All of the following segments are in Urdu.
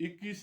21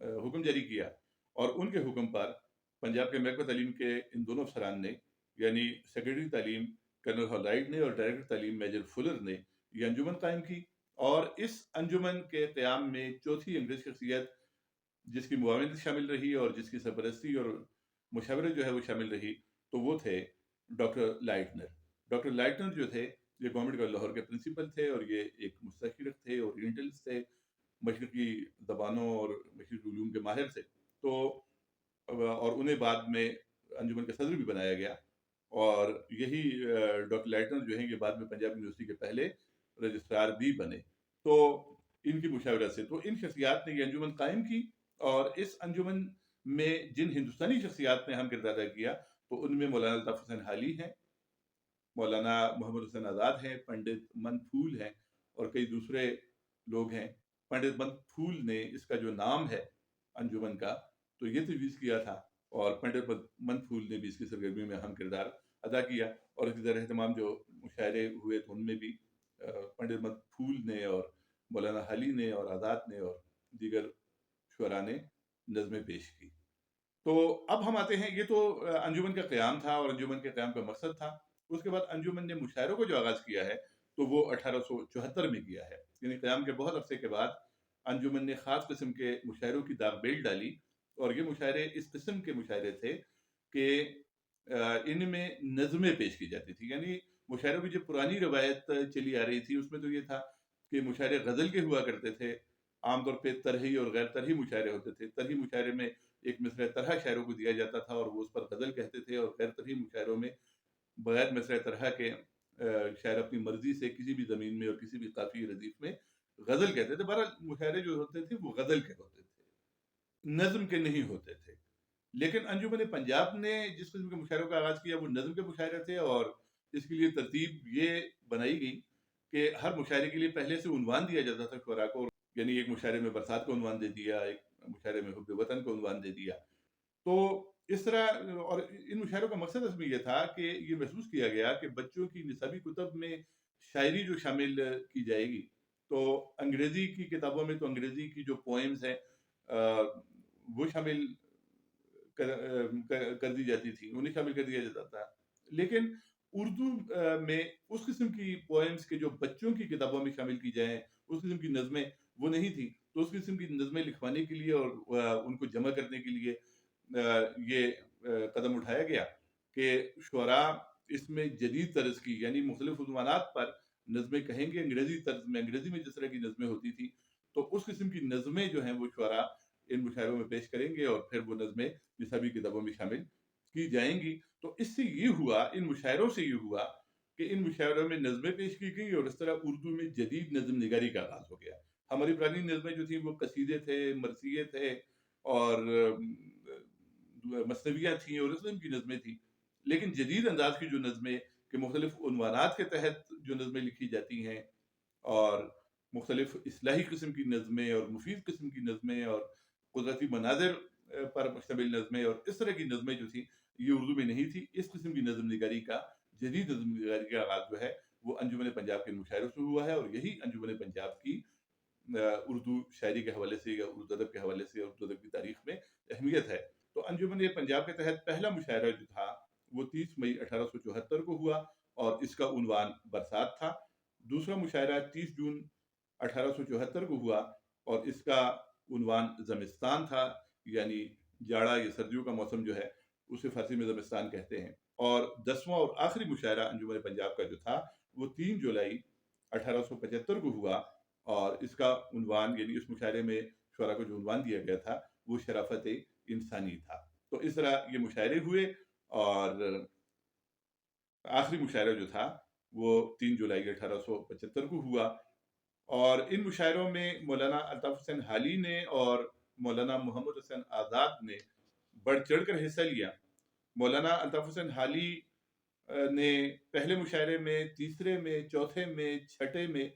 حکم جاری کیا، اور ان کے حکم پر پنجاب کے محکمہ تعلیم کے ان دونوں افسران نے، یعنی سیکرٹری تعلیم کرنل ہال رائٹ نے اور ڈائریکٹر تعلیم میجر فلر نے، یہ انجمن قائم کی، اور اس انجمن کے قیام میں چوتھی انگریز شخصیت جس کی معاونت شامل رہی اور جس کی سرپرستی اور مشاورت جو ہے وہ شامل رہی، تو وہ تھے ڈاکٹر لائٹنر۔ ڈاکٹر لائٹنر جو تھے یہ گورنمنٹ کالج لاہور کے پرنسپل تھے، اور یہ ایک مستشرق تھے، اورینٹلس تھے، مشرقی زبانوں اور مشرقی علوم کے ماہر تھے۔ تو اور انہیں بعد میں انجمن کا صدر بھی بنایا گیا، اور یہی ڈاکٹر لائٹنر جو ہیں یہ بعد میں پنجاب یونیورسٹی کے پہلے رجسٹرار بھی بنے۔ تو ان کی مشاورت سے تو ان شخصیات نے یہ انجمن قائم کی، اور اس انجمن میں جن ہندوستانی شخصیات نے اہم کردار ادا کیا تو ان میں مولانا الطاف حسین حالی ہیں، مولانا محمد حسین آزاد ہیں، پنڈت من پھول ہیں، اور کئی دوسرے لوگ ہیں۔ پنڈت من پھول نے اس کا جو نام ہے انجمن کا تو یہ تجویز کیا تھا، اور پنڈت من پھول نے بھی اس کی سرگرمی میں اہم کردار ادا کیا، اور اسی طرح تمام جو مشاعرے ہوئے تو ان میں بھی پنڈت من پھول نے اور مولانا حالی نے اور آزاد نے اور دیگر شعراء نے نظمیں پیش کی۔ تو اب ہم آتے ہیں، یہ تو انجمن کا قیام تھا اور انجمن کے قیام کا مقصد تھا۔ اس کے بعد انجمن نے مشاعروں کو جو آغاز کیا ہے تو وہ 1874 میں کیا ہے، یعنی قیام کے بہت عرصے کے بعد انجمن نے خاص قسم کے مشاعروں کی داغ بیل ڈالی، اور یہ مشاعرے اس قسم کے مشاعرے تھے کہ ان میں نظمیں پیش کی جاتی تھی۔ یعنی مشاعروں کی جو پرانی روایت چلی آ رہی تھی اس میں تو یہ تھا کہ مشاعرے غزل کے ہوا کرتے تھے، عام طور پہ طرحی اور غیر طرحی مشاعرے ہوتے تھے۔ طرحی مشاعرے میں ایک مصرع طرح شاعروں کو دیا جاتا تھا اور وہ اس پر غزل کہتے تھے، اور غیر طرحی مشاعروں میں بغیر مصرع طرح کے شاعر اپنی مرضی سے کسی بھی زمین میں اور کسی بھی قافیے ردیف میں غزل کہتے تھے۔ بہرحال مشاعرے جو ہوتے تھے وہ غزل کے ہوتے تھے، نظم کے نہیں ہوتے تھے۔ لیکن انجمن پنجاب نے جس قسم کے مشاعروں کا آغاز کیا وہ نظم کے مشاعرے تھے، اور اس کے لیے ترتیب یہ بنائی گئی کہ ہر مشاعرے کے لیے پہلے سے عنوان دیا جاتا تھا شعراء کو، یعنی ایک مشاعرے میں برسات کو عنوان دے دیا، ایک مشاعرے میں حب وطن کو عنوان دے دیا۔ تو اس طرح، اور ان مشاعروں کا مقصد اس میں یہ تھا کہ یہ محسوس کیا گیا کہ بچوں کی نصابی کتب میں شاعری جو شامل کی جائے گی، تو انگریزی کی کتابوں میں تو انگریزی کی جو پوئمز ہیں وہ شامل کر دی جاتی تھی، انہیں شامل کر دیا جاتا تھا، لیکن اردو میں اس قسم کی پوئمز کے جو بچوں کی کتابوں میں شامل کی جائیں، اس قسم کی نظمیں وہ نہیں تھی۔ تو اس قسم کی نظمیں لکھوانے کے لیے اور ان کو جمع کرنے کے لیے یہ قدم اٹھایا گیا کہ شعراء اس میں جدید طرز کی، یعنی مختلف عنوانات پر نظمیں کہیں گے انگریزی طرز میں، انگریزی میں جس طرح کی نظمیں ہوتی تھی تو اس قسم کی نظمیں جو ہیں وہ شعراء ان مشاعروں میں پیش کریں گے، اور پھر وہ نظمیں نصابی کتابوں میں شامل کی جائیں گی۔ تو اس سے یہ ہوا، ان مشاعروں سے یہ ہوا کہ ان مشاعروں میں نظمیں پیش کی گئی، اور اس طرح اردو میں جدید نظم نگاری کا آغاز ہو گیا۔ ہماری پرانی نظمیں جو تھیں وہ قصیدے تھے، مرثیے تھے، اور مثنویاں تھیں، اور اس قسم کی نظمیں تھیں، لیکن جدید انداز کی جو نظمیں کہ مختلف عنوانات کے تحت جو نظمیں لکھی جاتی ہیں، اور مختلف اصلاحی قسم کی نظمیں اور مفید قسم کی نظمیں اور قدرتی مناظر پر مشتمل نظمیں، اور اس طرح کی نظمیں جو تھیں یہ اردو میں نہیں تھی۔ اس قسم کی نظم نگاری کا، جدید نظم نگاری کا آغاز جو ہے وہ انجمن پنجاب کے مشاعروں سے ہوا ہے، اور یہی انجمن پنجاب کی اردو شاعری کے حوالے سے یا اردو ادب کے حوالے سے اردو ادب کی تاریخ میں اہمیت ہے۔ تو انجمن پنجاب کے تحت پہلا مشاعرہ جو تھا وہ 30 مئی 1874 کو ہوا، اور اس کا عنوان برسات تھا۔ دوسرا مشاعرہ 30 جون 1874 کو ہوا، اور اس کا عنوان زمستان تھا، یعنی جاڑا یا سردیوں کا موسم جو ہے اسے فارسی میں زمستان کہتے ہیں۔ اور 10واں اور آخری مشاعرہ انجمن پنجاب کا جو تھا وہ 3 جولائی 1875 کو ہوا، اور اس کا عنوان، یعنی اس مشاعرے میں شعراء کو جو عنوان دیا گیا تھا وہ شرافت انسانی تھا۔ تو اس طرح یہ مشاعرے ہوئے، اور آخری مشاعرہ جو تھا وہ 3 جولائی 1875 کو ہوا، اور ان مشاعروں میں مولانا الطاف حسین حالی نے اور مولانا محمد حسین آزاد نے بڑھ چڑھ کر حصہ لیا۔ مولانا الطاف حسین حالی نے پہلے مشاعرے میں، تیسرے میں، چوتھے میں، چھٹے میں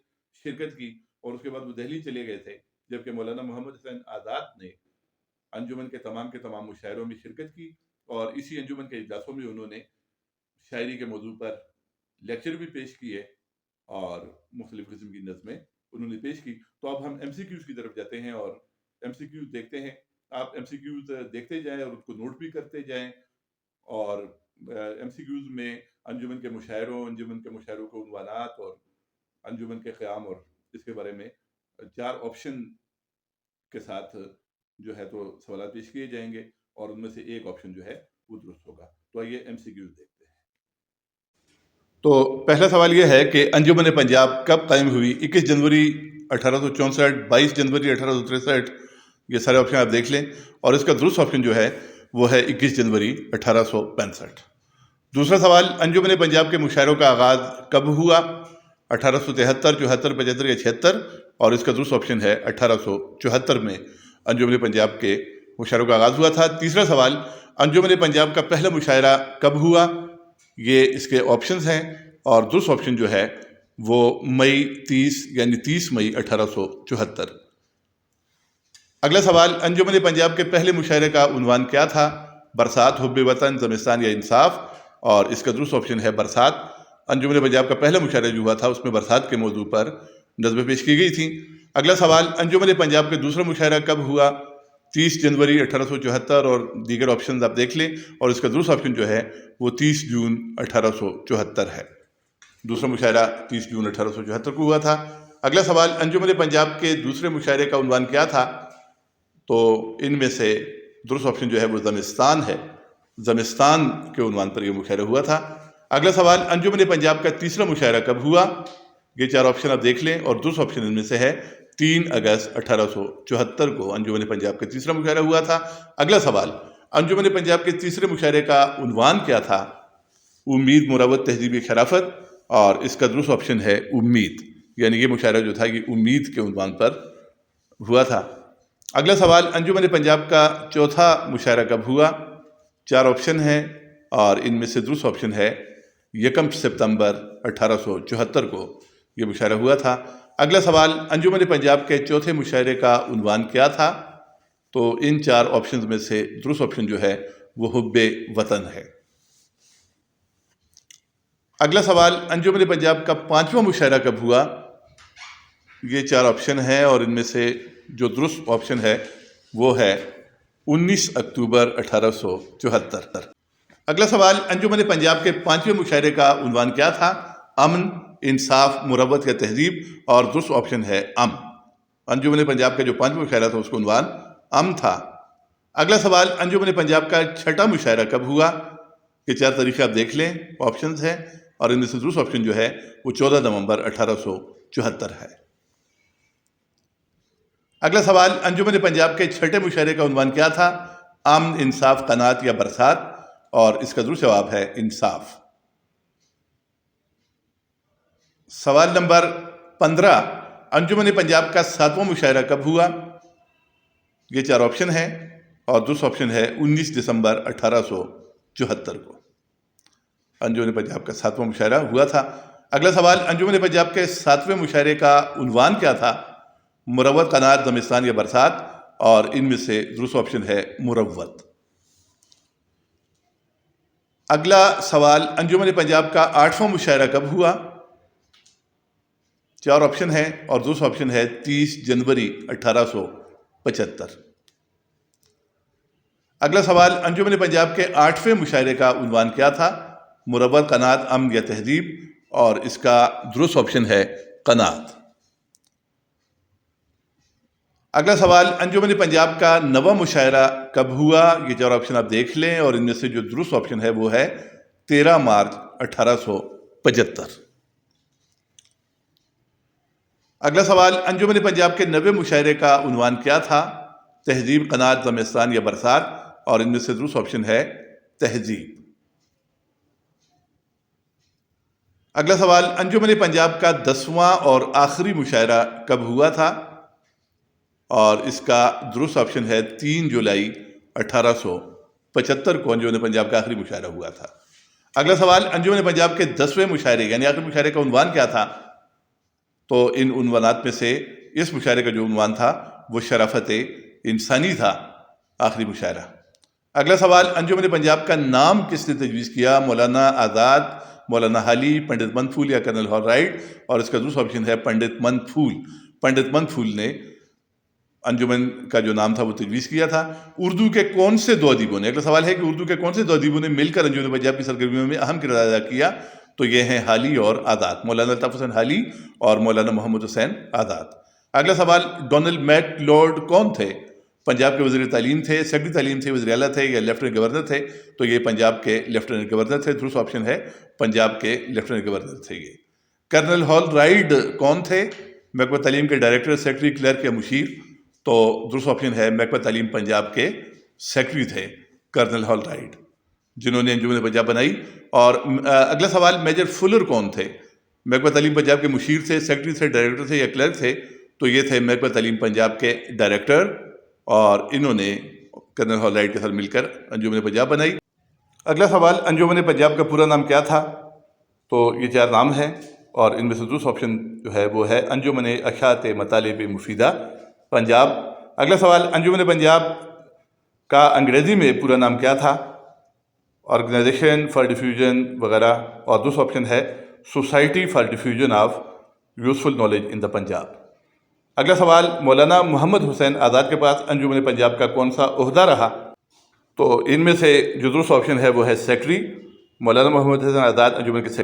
شرکت کی، اور اس کے بعد وہ دہلی چلے گئے تھے، جبکہ مولانا محمد حسین آزاد نے انجمن کے تمام مشاعروں میں شرکت کی، اور اسی انجمن کے اجلاسوں میں انہوں نے شاعری کے موضوع پر لیکچر بھی پیش کیے، اور مختلف قسم کی نظمیں انہوں نے پیش کی۔ تو اب ہم ایم سی کیوز کی طرف جاتے ہیں اور ایم سی کیوز دیکھتے ہیں آپ ایم سی کیوز دیکھتے جائیں اور اس کو نوٹ بھی کرتے جائیں، اور ایم سی کیوز میں انجمن کے مشاعروں کے عنوانات اور انجمن کے قیام اور اس کے بارے میں 4 آپشن کے ساتھ جو ہے تو سوالات پیش کیے جائیں گے، اور ان میں سے ایک آپشن جو ہے وہ درست ہوگا۔ تو آئیے ایم سی کیوز دیکھتے ہیں۔ تو پہلا سوال یہ ہے کہ انجمن پنجاب کب قائم ہوئی؟ 21 جنوری 1864، 22 جنوری 1863، یہ سارے آپشن آپ دیکھ لیں، اور اس کا درست آپشن جو ہے وہ ہے 21 جنوری 1865۔ دوسرا سوال، انجمن پنجاب کے مشاعروں کا آغاز کب ہوا؟ 1873، 74، 75 یا 76، اور اس کا درست آپشن ہے 1874 میں انجمن پنجاب کے مشاعروں کا آغاز ہوا تھا۔ تیسرا سوال، انجمن پنجاب کا پہلا مشاعرہ کب ہوا؟ یہ اس کے آپشنز ہیں، اور درست آپشن جو ہے وہ مئی 30 یعنی 30 مئی 1874۔ اگلا سوال، انجمن پنجاب کے پہلے مشاعرے کا عنوان کیا تھا؟ برسات، حب وطن، زمستان یا انصاف، اور اس کا درست آپشن ہے برسات۔ انجمن پنجاب کا پہلا مشاعرہ جو ہوا تھا اس میں برسات کے موضوع پر نظمیں پیش کی گئی تھیں۔ اگلا سوال، انجمن پنجاب کے دوسرا مشاعرہ کب ہوا؟ 30 جنوری 1874، اور دیگر آپشنز آپ دیکھ لیں، اور اس کا درست آپشن جو ہے وہ 30 جون 1874 ہے۔ دوسرا مشاعرہ 30 جون 1874 کو ہوا تھا۔ اگلا سوال، انجمن پنجاب کے دوسرے مشاعرے کا عنوان کیا تھا؟ تو ان میں سے درست آپشن جو ہے وہ زمستان ہے۔ زمستان کے عنوان پر یہ مشاعرہ ہوا تھا۔ اگلا سوال، انجمن پنجاب کا تیسرا مشاعرہ کب ہوا؟ یہ 4 آپشن آپ دیکھ لیں، اور درست آپشن ان میں سے ہے 3 اگست 1874 کو انجمن پنجاب کا تیسرا مشاعرہ ہوا تھا۔ اگلا سوال، انجمن پنجاب کے تیسرے مشاعرے کا عنوان کیا تھا؟ امید، مروت، تہذیب، شرافت، اور اس کا درست آپشن ہے امید، یعنی یہ مشاعرہ جو تھا یہ امید کے عنوان پر ہوا تھا۔ اگلا سوال، انجمن پنجاب کا چوتھا مشاعرہ کب ہوا؟ 4 آپشن ہیں، اور ان میں سے درست آپشن ہے 1 ستمبر 1874 کو یہ مشاعرہ ہوا تھا۔ اگلا سوال، انجمن پنجاب کے چوتھے مشاعرے کا عنوان کیا تھا؟ تو ان 4 آپشنز میں سے درست آپشن جو ہے وہ حب وطن ہے۔ اگلا سوال، انجمن پنجاب کا 5واں مشاعرہ کب ہوا؟ یہ 4 آپشن ہیں، اور ان میں سے جو درست آپشن ہے وہ ہے 19 اکتوبر 1874۔ اگلا سوال، انجمن پنجاب کے 5ویں مشاعرے کا عنوان کیا تھا؟ امن، انصاف، مروت یا تہذیب، اور درست آپشن ہے امن۔ انجمن پنجاب کا جو 5واں مشاعرہ تھا اس کا عنوان امن تھا۔ اگلا سوال، انجمن پنجاب کا 6واں مشاعرہ کب ہوا؟ یہ 4 تاریخیں آپ دیکھ لیں، آپشنز ہیں، اور ان میں سے درست آپشن جو ہے وہ 14 نومبر 1874 ہے۔ اگلا سوال، انجمن پنجاب کے 6ٹھے مشاعرے کا عنوان کیا تھا؟ امن، انصاف، قناعت یا برسات، اور اس کا درست جواب ہے انصاف۔ سوال نمبر 15، انجمن پنجاب کا 7واں مشاعرہ کب ہوا؟ یہ 4 آپشن ہیں، اور درست آپشن ہے 19 دسمبر 1874 کو انجمن پنجاب کا 7واں مشاعرہ ہوا تھا۔ اگلا سوال، انجمن پنجاب کے 7ویں مشاعرے کا عنوان کیا تھا؟ مروت، قناعت، زمستان یا برسات، اور ان میں سے درست آپشن ہے مروت۔ اگلا سوال، انجمن پنجاب کا 8واں مشاعرہ کب ہوا؟ 4 آپشن ہیں، اور درست آپشن ہے 30 جنوری 1875۔ اگلا سوال، انجمن پنجاب کے 8ویں مشاعرے کا عنوان کیا تھا؟ مروت، قناعت، امن یا تہذیب، اور اس کا درست آپشن ہے قناعت۔ اگلا سوال، انجمن پنجاب کا 9واں مشاعرہ کب ہوا؟ یہ 4 آپشن آپ دیکھ لیں، اور ان میں سے جو درست آپشن ہے وہ ہے 13 مارچ 1875۔ اگلا سوال، انجمن پنجاب کے 9ویں مشاعرے کا عنوان کیا تھا؟ تہذیب، قناعت، زمستان یا برسات، اور ان میں سے درست آپشن ہے تہذیب۔ اگلا سوال، انجمن پنجاب کا 10واں اور آخری مشاعرہ کب ہوا تھا؟ اور اس کا درست آپشن ہے 3 جولائی 1875 کو انجمن پنجاب کا آخری مشاعرہ ہوا تھا۔ اگلا سوال، انجمن پنجاب کے 10ویں مشاعرے یعنی آخری مشاعرے کا عنوان کیا تھا؟ تو ان عنوانات میں سے اس مشاعرے کا جو عنوان تھا وہ شرافت انسانی تھا، آخری مشاعرہ۔ اگلا سوال، انجمن پنجاب کا نام کس نے تجویز کیا؟ مولانا آزاد، مولانا حالی، پنڈت من پھول یا کرنل ہال رائٹ، اور اس کا دوسرا آپشن ہے پنڈت من پھول۔ پنڈت من پھول نے انجمن کا جو نام تھا وہ تجویز کیا تھا۔ اردو کے کون سے دو ادیبوں نے، اگلا سوال ہے کہ اردو کے کون سے دو ادیبوں نے مل کر انجمن پنجاب کی سرگرمیوں میں اہم کردار ادا کیا؟ تو یہ ہیں حالی اور آزاد، مولانا الطاف حسین حالی اور مولانا محمد حسین آزاد۔ اگلا سوال، ڈونلڈ میک لارڈ کون تھے؟ پنجاب کے وزیر تعلیم تھے، سیکرٹری تعلیم تھے، وزیر اعلیٰ تھے یا لیفٹیننٹ گورنر تھے؟ تو یہ پنجاب کے لیفٹیننٹ گورنر تھے، درست آپشن ہے پنجاب کے لیفٹیننٹ گورنر تھے یہ۔ کرنل ہال رائڈ کون تھے؟ محکمہ تعلیم کے ڈائریکٹر، سیکرٹری، کلرک یا مشیر؟ تو درست آپشن ہے محکمہ تعلیم پنجاب کے سیکرٹری تھے کرنل ہال رائڈ، جنہوں نے انجمن پنجاب بنائی۔ اور اگلا سوال، میجر فلر کون تھے؟ محکمہ تعلیم پنجاب کے مشیر تھے، سیکرٹری تھے، ڈائریکٹر تھے یا کلرک تھے؟ تو یہ تھے محکمہ تعلیم پنجاب کے ڈائریکٹر، اور انہوں نے کرنل ہال رائڈ کے ساتھ مل کر انجمن پنجاب بنائی۔ اگلا سوال، انجمن پنجاب کا پورا نام کیا تھا؟ تو یہ 4 نام ہیں، اور ان میں سے درست آپشن جو ہے وہ ہے انجمن اشاعت مطالب مفیدہ پنجاب۔ اگلا سوال، انجمن پنجاب کا انگریزی میں پورا نام کیا تھا؟ آرگنائزیشن فار ڈیفیوژن وغیرہ، اور دوسرا آپشن ہے society for diffusion of useful knowledge in the Punjab. اگلا سوال، مولانا محمد حسین آزاد کے پاس انجمن پنجاب کا کون سا عہدہ رہا؟ تو ان میں سے جو درست آپشن ہے وہ ہے سیکرٹری۔ مولانا محمد حسین آزاد انجمن کے سیکرٹری